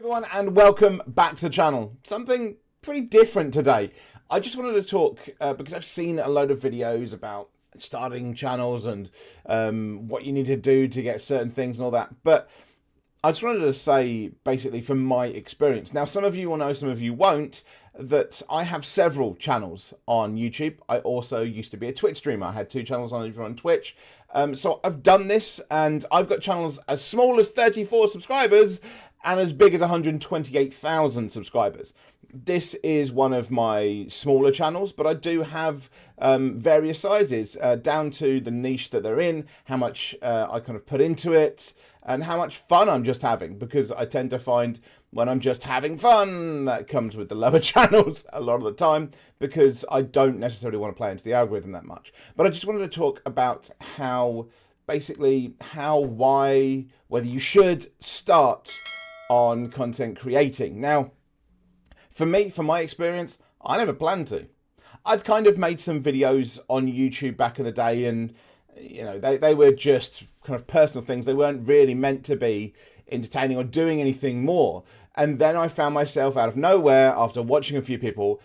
Everyone, and welcome back to the channel. Something pretty different today. I just wanted to talk because I've seen a load of videos about starting channels and what you need to do to get certain things and all that, but I just wanted to say basically from my experience. Now, some of you will know, some of you won't, that I have several channels on YouTube. I also used to be a Twitch streamer. I had 2 channels on Twitch. So I've done this, and I've got channels as small as 34 subscribers and as big as 128,000 subscribers. This is one of my smaller channels, but I do have various sizes down to the niche that they're in, how much I kind of put into it, and how much fun I'm just having, because I tend to find when I'm just having fun, that comes with the lower channels a lot of the time, because I don't necessarily want to play into the algorithm that much. But I just wanted to talk about how, basically, why, whether you should start on content creating. Now, for me, from my experience, I never planned to. I'd kind of made some videos on YouTube back in the day, and you know, they were just kind of personal things. They weren't really meant to be entertaining or doing anything more. And then I found myself out of nowhere, after watching a few people,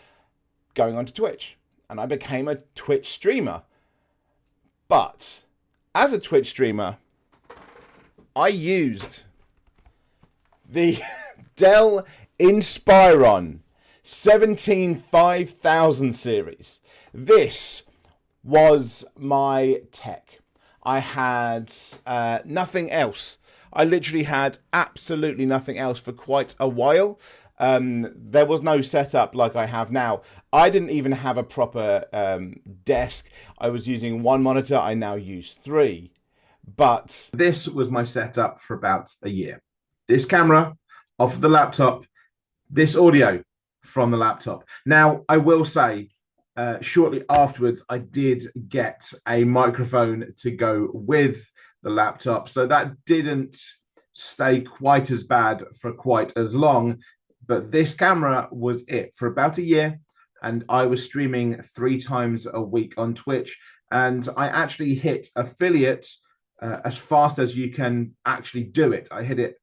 going onto Twitch, and I became a Twitch streamer. But as a Twitch streamer, I used the Dell Inspiron 175000 series. This was my tech. I had nothing else. I literally had absolutely nothing else for quite a while. There was no setup like I have now. I didn't even have a proper desk. I was using 1 monitor. I now use 3. But this was my setup for about a year. This camera off the laptop, this audio from the laptop. Now, I will say, shortly afterwards, I did get a microphone to go with the laptop, so that didn't stay quite as bad for quite as long. But this camera was it for about a year, and I was streaming 3 times a week on Twitch, and I actually hit affiliate as fast as you can actually do it. I hit it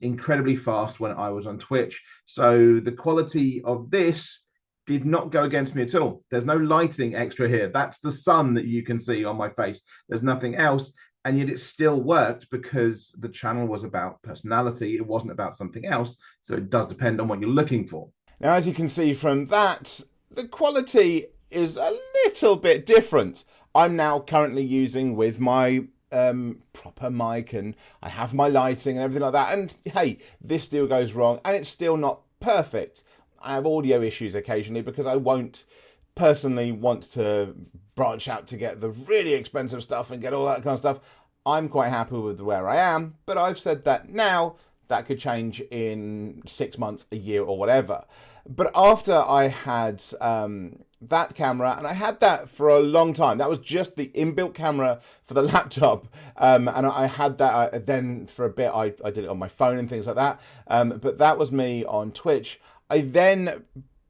incredibly fast when I was on Twitch, so the quality of this did not go against me at all. There's no lighting extra here. That's the sun that you can see on my face. There's nothing else. And yet it still worked, because the channel was about personality. It wasn't about something else. So it does depend on what you're looking for. Now, as you can see from that, the quality is a little bit different. I'm now currently using with my proper mic, and I have my lighting and everything like that. And hey, this still goes wrong, and it's still not perfect. I have audio issues occasionally because I won't personally want to branch out to get the really expensive stuff and get all that kind of stuff. I'm quite happy with where I am, but I've said that now. That could change in 6 months, a year, or whatever. But after I had that camera, and I had that for a long time. That was just the inbuilt camera for the laptop, and I had that. Then for a bit, I did it on my phone and things like that. But that was me on Twitch. I then,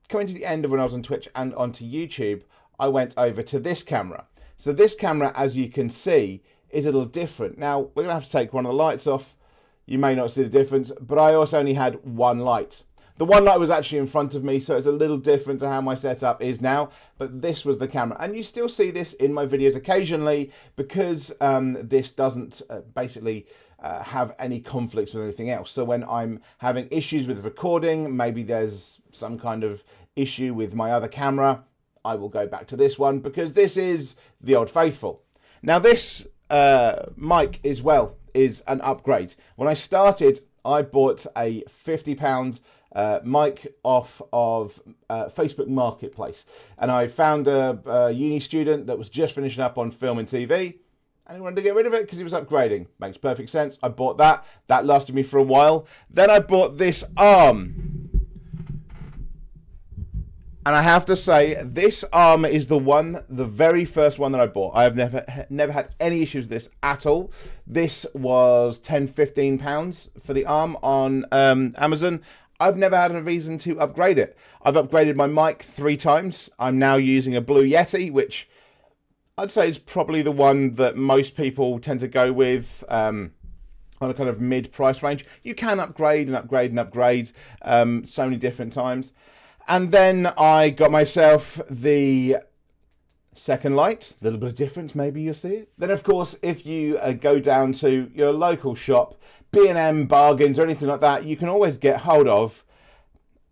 coming to the end of when I was on Twitch and onto YouTube, I went over to this camera. So this camera, as you can see, is a little different. Now, we're going to have to take one of the lights off. You may not see the difference, but I also only had 1 light. The 1 light was actually in front of me, so it's a little different to how my setup is now, but this was the camera. And you still see this in my videos occasionally, because this doesn't basically have any conflicts with anything else. So when I'm having issues with recording, maybe there's some kind of issue with my other camera, I will go back to this one, because this is the old faithful. Now, this mic as well is an upgrade. When I started, I bought a £50 mic off of Facebook Marketplace, and I found a uni student that was just finishing up on film and TV, and he wanted to get rid of it because he was upgrading. Makes perfect sense. I bought that. That lasted me for a while. Then I bought this arm. And I have to say, this arm is the very first one that I bought. I have never had any issues with this at all. This was £10-15 for the arm on Amazon. I've never had a reason to upgrade it. I've upgraded my mic 3 times. I'm now using a Blue Yeti, which I'd say is probably the one that most people tend to go with. on a kind of mid-price range. You can upgrade and upgrade and upgrade so many different times. And then I got myself the second light, a little bit of difference, maybe you'll see it. Then, of course, if you go down to your local shop, B&M Bargains or anything like that, you can always get hold of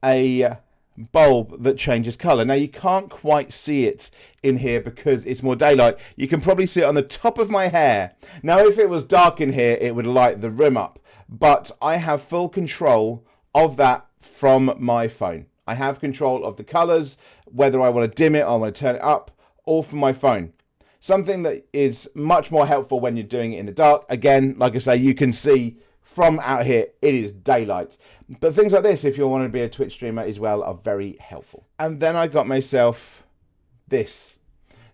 a bulb that changes colour. Now, you can't quite see it in here because it's more daylight. You can probably see it on the top of my hair. Now, if it was dark in here, it would light the room up. But I have full control of that from my phone. I have control of the colours, whether I want to dim it or I want to turn it up, all from my phone. Something that is much more helpful when you're doing it in the dark. Again, like I say, you can see from out here, it is daylight. But things like this, if you want to be a Twitch streamer as well, are very helpful. And then I got myself this,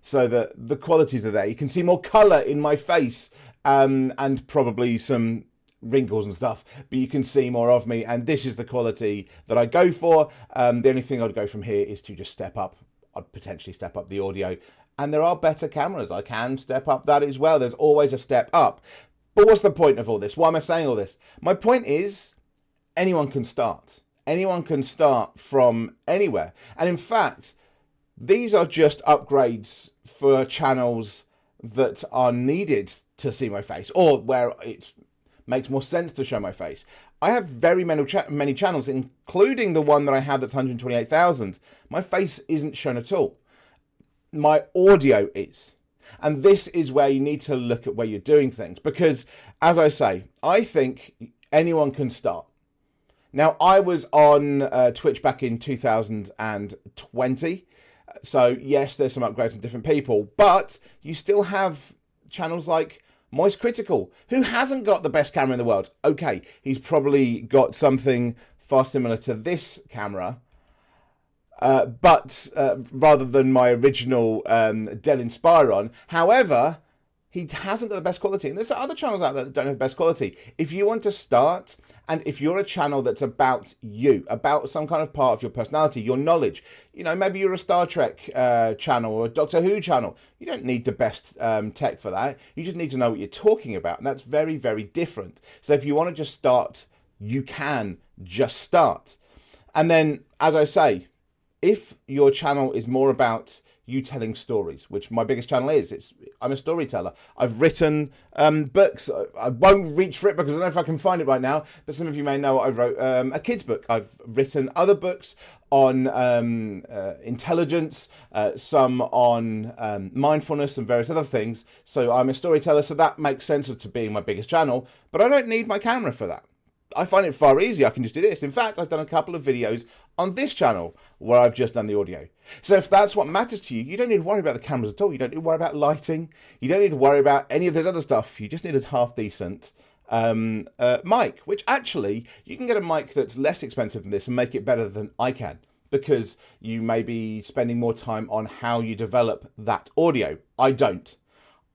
so that the qualities are there. You can see more colour in my face, and probably some wrinkles and stuff, but you can see more of me, and this is the quality that I go for. The only thing I'd go from here is to just step up. I'd potentially step up the audio, and there are better cameras. I can step up that as well. There's always a step up. But what's the point of all this? Why am I saying all this? My point is, anyone can start. Anyone can start from anywhere. And in fact, these are just upgrades for channels that are needed to see my face, or where it makes more sense to show my face. I have very many channels, including the one that I have that's 128,000. My face isn't shown at all. My audio is. And this is where you need to look at where you're doing things. Because, as I say, I think anyone can start. Now, I was on Twitch back in 2020. So, yes, there's some upgrades from different people. But you still have channels like Moist Critical, who hasn't got the best camera in the world. Okay, he's probably got something far similar to this camera, but rather than my original Dell Inspiron. However, he hasn't got the best quality. And there's other channels out there that don't have the best quality. If you want to start, and if you're a channel that's about you, about some kind of part of your personality, your knowledge, you know, maybe you're a Star Trek channel or a Doctor Who channel, you don't need the best tech for that. You just need to know what you're talking about. And that's very, very different. So if you want to just start, you can just start. And then, as I say, if your channel is more about you telling stories, which my biggest channel is, I'm a storyteller. I've written books. I won't reach for it because I don't know if I can find it right now, but some of you may know I wrote a kid's book. I've written other books on intelligence, some on mindfulness and various other things. So I'm a storyteller, so that makes sense to being my biggest channel, but I don't need my camera for that. I find it far easier. I can just do this. In fact, I've done a couple of videos on this channel where I've just done the audio. So if that's what matters to you, you don't need to worry about the cameras at all. You don't need to worry about lighting. You don't need to worry about any of this other stuff. You just need a half decent mic, which actually you can get a mic that's less expensive than this and make it better than I can, because you may be spending more time on how you develop that audio. I don't.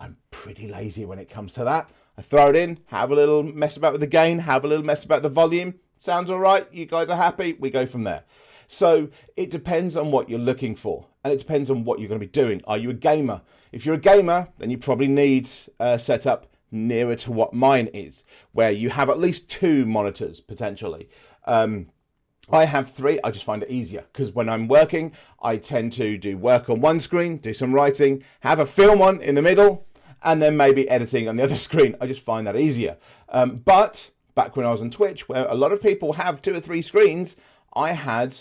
I'm pretty lazy when it comes to that. I throw it in, have a little mess about with the gain, have a little mess about the volume. Sounds all right. You guys are happy. We go from there. So it depends on what you're looking for, and it depends on what you're going to be doing. Are you a gamer? If you're a gamer, then you probably need a setup nearer to what mine is, where you have at least 2 monitors potentially. I have 3. I just find it easier because when I'm working, I tend to do work on one screen, do some writing, have a film on in the middle, and then maybe editing on the other screen. I just find that easier. But back when I was on Twitch, where a lot of people have 2 or 3 screens, I had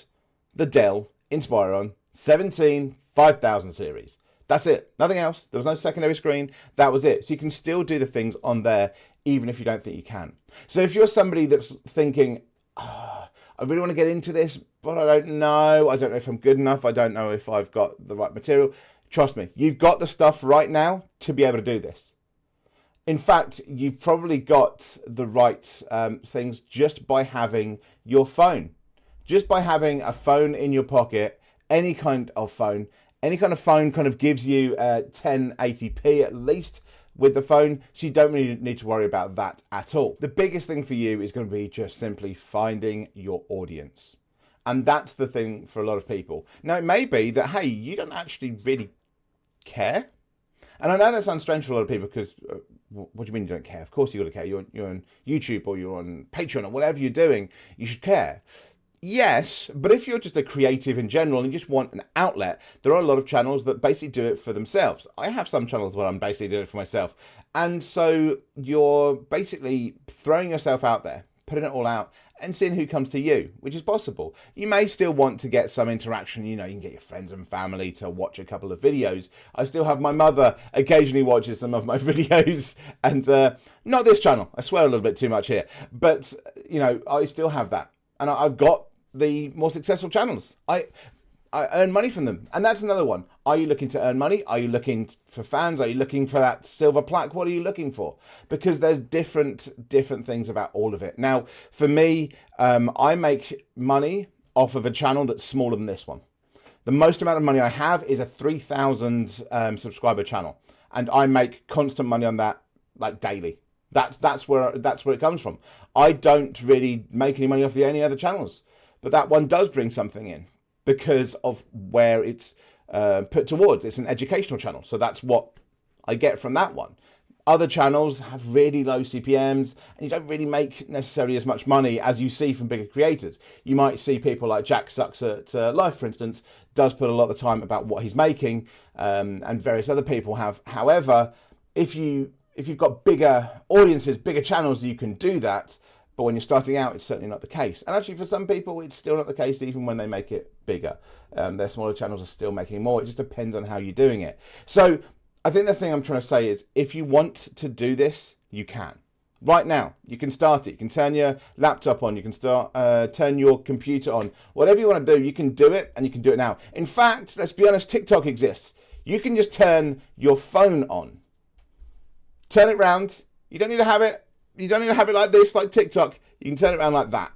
the Dell Inspiron 17 5000 series. That's it. Nothing else. There was no secondary screen. That was it. So you can still do the things on there, even if you don't think you can. So if you're somebody that's thinking, I really want to get into this, but I don't know. I don't know if I'm good enough. I don't know if I've got the right material. Trust me, you've got the stuff right now to be able to do this. In fact, you've probably got the right things just by having your phone. Just by having a phone in your pocket, any kind of phone kind of gives you 1080p at least with the phone, so you don't really need to worry about that at all. The biggest thing for you is going to be just simply finding your audience. And that's the thing for a lot of people. Now, it may be that, hey, you don't actually really care And I know that sounds strange for a lot of people because what do you mean you don't care? Of course you got to care. You're on YouTube or you're on Patreon or whatever you're doing, you should care. Yes, but if you're just a creative in general and you just want an outlet, there are a lot of channels that basically do it for themselves. I have some channels where I'm basically doing it for myself. And so you're basically throwing yourself out there, putting it all out and seeing who comes to you, which is possible. You may still want to get some interaction. You know, you can get your friends and family to watch a couple of videos. I still have my mother occasionally watches some of my videos, and not this channel. I swear a little bit too much here. But, you know, I still have that. And I've got the more successful channels. I earn money from them. And that's another one. Are you looking to earn money? Are you looking for fans? Are you looking for that silver plaque? What are you looking for? Because there's different things about all of it. Now, for me, I make money off of a channel that's smaller than this one. The most amount of money I have is a 3,000 subscriber channel. And I make constant money on that, like daily. That's where it comes from. I don't really make any money off any other channels. But that one does bring something in, because of where it's put towards. It's an educational channel, so that's what I get from that one. Other channels have really low CPMs, and you don't really make necessarily as much money as you see from bigger creators. You might see people like Jack Sucks at Life, for instance, does put a lot of time about what he's making, and various other people have. However, if you've got bigger audiences, bigger channels, you can do that. But when you're starting out, it's certainly not the case. And actually, for some people, it's still not the case, even when they make it bigger. Their smaller channels are still making more. It just depends on how you're doing it. So I think the thing I'm trying to say is, if you want to do this, you can. Right now, you can start it. You can turn your laptop on. You can turn your computer on. Whatever you want to do, you can do it, and you can do it now. In fact, let's be honest, TikTok exists. You can just turn your phone on. Turn it round. You don't need to have it. You don't need to have it like this, like TikTok. You can turn it around like that.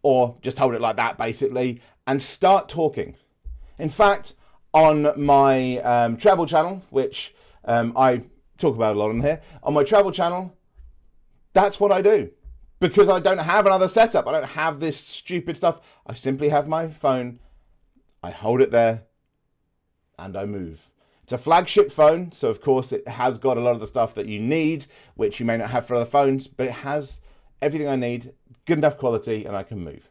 Or just hold it like that, basically, and start talking. In fact, on my travel channel, which I talk about a lot on here, on my travel channel, that's what I do. Because I don't have another setup. I don't have this stupid stuff. I simply have my phone. I hold it there, and I move. It's a flagship phone, so of course it has got a lot of the stuff that you need, which you may not have for other phones, but it has everything I need, good enough quality, and I can move.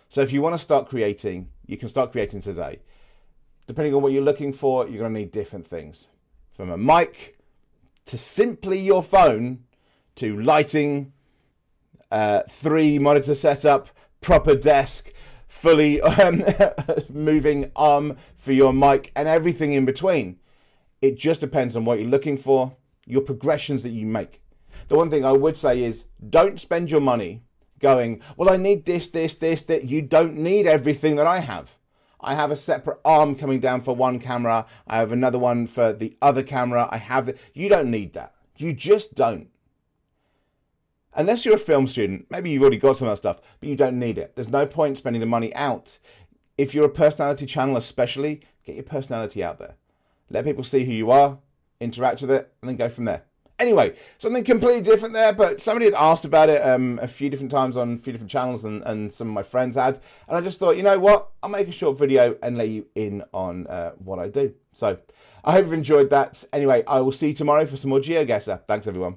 So if you want to start creating, you can start creating today. Depending on what you're looking for, you're going to need different things. From a mic, to simply your phone, to lighting, 3 monitor setup, proper desk, fully moving arm for your mic, and everything in between. It just depends on what you're looking for, your progressions that you make. The one thing I would say is, don't spend your money going, well, I need this, that. You don't need everything that I have. I have a separate arm coming down for one camera. I have another one for the other camera. You don't need that. You just don't. Unless you're a film student, maybe you've already got some of that stuff, but you don't need it. There's no point spending the money out. If you're a personality channel especially, get your personality out there. Let people see who you are, interact with it, and then go from there. Anyway, something completely different there, but somebody had asked about it a few different times on a few different channels, and some of my friends had. And I just thought, you know what? I'll make a short video and let you in on what I do. So I hope you've enjoyed that. Anyway, I will see you tomorrow for some more GeoGuessr. Thanks, everyone.